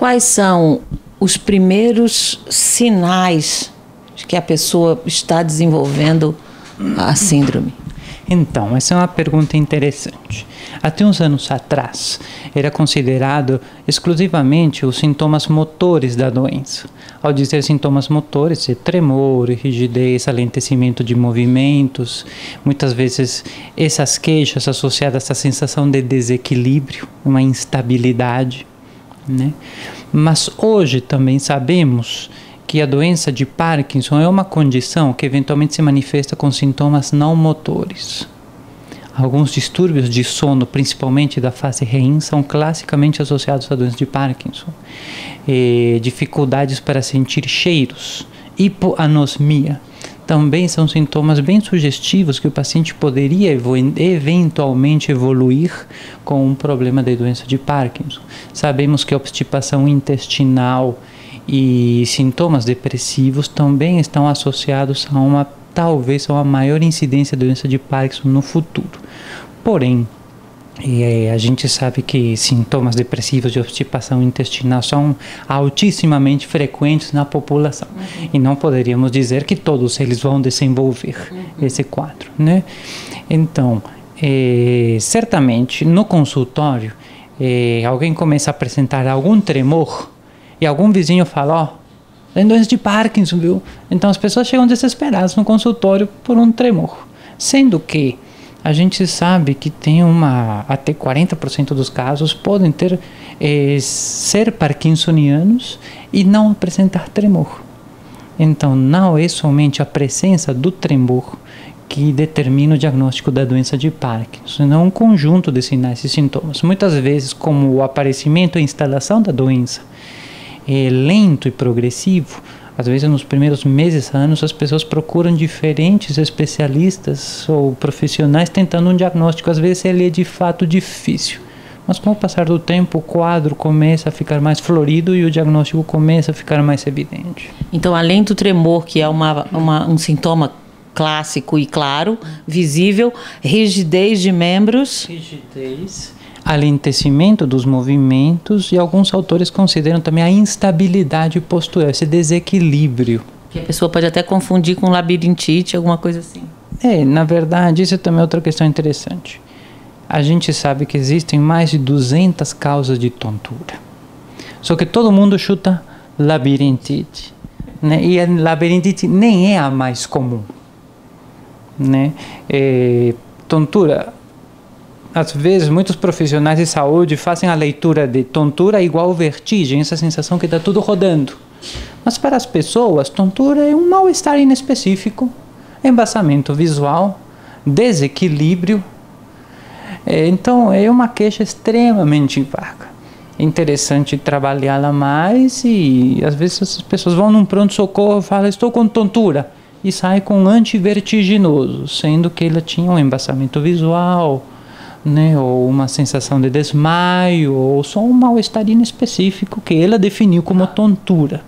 Quais são os primeiros sinais de que a pessoa está desenvolvendo a síndrome? Então, essa é uma pergunta interessante. Até uns anos atrás, era considerado exclusivamente os sintomas motores da doença. Ao dizer sintomas motores, é tremor, rigidez, alentecimento de movimentos, muitas vezes essas queixas associadas à sensação de desequilíbrio, uma instabilidade, né? Mas hoje também sabemos que a doença de Parkinson é uma condição que eventualmente se manifesta com sintomas não motores. Alguns distúrbios de sono, principalmente da fase REM, são classicamente associados à doença de Parkinson. Dificuldades para sentir cheiros, hipoanosmia, também são sintomas bem sugestivos que o paciente poderia eventualmente evoluir com um problema de doença de Parkinson. Sabemos que a obstipação intestinal e sintomas depressivos também estão associados a talvez a uma maior incidência da doença de Parkinson no futuro. Porém, a gente sabe que sintomas depressivos de obstipação intestinal são altissimamente frequentes na população. E não poderíamos dizer que todos eles vão desenvolver esse quadro, né? Então, certamente, no consultório, alguém começa a apresentar algum tremor e algum vizinho fala, tem doença de Parkinson, viu? Então as pessoas chegam desesperadas no consultório por um tremor. Sendo que a gente sabe que tem até 40% dos casos podem ser parkinsonianos e não apresentar tremor. Então não é somente a presença do tremor que determina o diagnóstico da doença de Parkinson, não um conjunto de sinais e sintomas. Muitas vezes, como o aparecimento e instalação da doença é lento e progressivo, às vezes nos primeiros meses, anos, as pessoas procuram diferentes especialistas ou profissionais tentando um diagnóstico. Às vezes ele é de fato difícil, mas com o passar do tempo o quadro começa a ficar mais florido e o diagnóstico começa a ficar mais evidente. Então, além do tremor, que é um sintoma clássico e claro, visível, rigidez de membros... Alentecimento dos movimentos, e alguns autores consideram também a instabilidade postural, esse desequilíbrio. Que a pessoa pode até confundir com labirintite, alguma coisa assim. Na verdade, isso é também outra questão interessante. A gente sabe que existem mais de 200 causas de tontura. Só que todo mundo chuta labirintite, né? E a labirintite nem é a mais comum, né? Tontura... Às vezes, muitos profissionais de saúde fazem a leitura de tontura igual vertigem, essa sensação que está tudo rodando. Mas para as pessoas, tontura é um mal-estar inespecífico, embaçamento visual, desequilíbrio. Então, é uma queixa extremamente vaga. É interessante trabalhá-la mais e, às vezes, as pessoas vão num pronto-socorro e falam, estou com tontura, e sai com um antivertiginoso, sendo que ela tinha um embaçamento visual, né, ou uma sensação de desmaio, ou só um mal-estar inespecífico que ela definiu como tontura.